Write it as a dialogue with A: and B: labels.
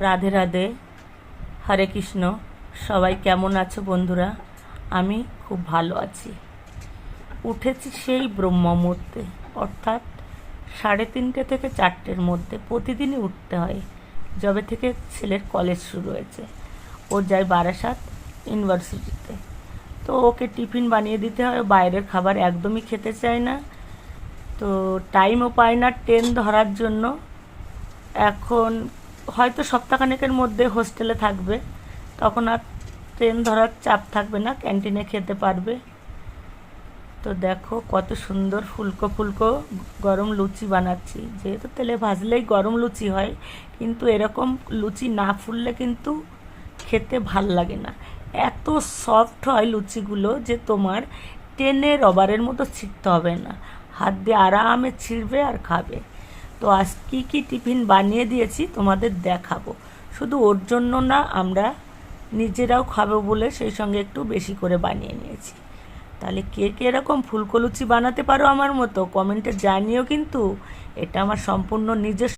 A: রাধে রাধে, হরে কৃষ্ণ। সবাই কেমন আছো বন্ধুরা? আমি খুব ভালো আছি। উঠেছি সেই ব্রহ্ম মুহূর্তে, অর্থাৎ 3:30 থেকে 4টের মধ্যে। প্রতিদিনই উঠতে হয়, যবে থেকে ছেলের কলেজ শুরু হয়েছে। ও যায় বারাসাত ইউনিভার্সিটিতে, তো ওকে টিফিন বানিয়ে দিতে হয়। বাইরের খাবার একদমই খেতে চায় না, তো টাইমও পায় না ট্রেন ধরার জন্য। এখন হয়তো সপ্তাহখানেকের মধ্যে হোস্টেলে থাকবে, তখন আর ট্রেন ধরার চাপ থাকবে না, ক্যান্টিনে খেতে পারবে। তো দেখো কত সুন্দর ফুলকো ফুলকো গরম লুচি বানাচ্ছি। যেহেতু তেলে ভাজলেই গরম লুচি হয়, কিন্তু এরকম লুচি না ফুললে কিন্তু খেতে ভাল লাগে না। এত সফট হয় লুচিগুলো যে তোমার টেনে রবারের মতো ছিঁড়তে হবে না, হাত দিয়ে আরামে ছিঁড়বে আর খাবে। তো আজ কী কী টিফিন বানিয়ে দিয়েছি তোমাদের দেখাবো। শুধু ওর জন্য না, আমরা নিজেরাও খাবো বলে সেই সঙ্গে একটু বেশি করে বানিয়ে নিয়েছি। তাহলে কে কে এরকম ফুলকো লুচি বানাতে পারো আমার মতো, কমেন্টে জানিও। কিন্তু এটা আমার সম্পূর্ণ নিজস্ব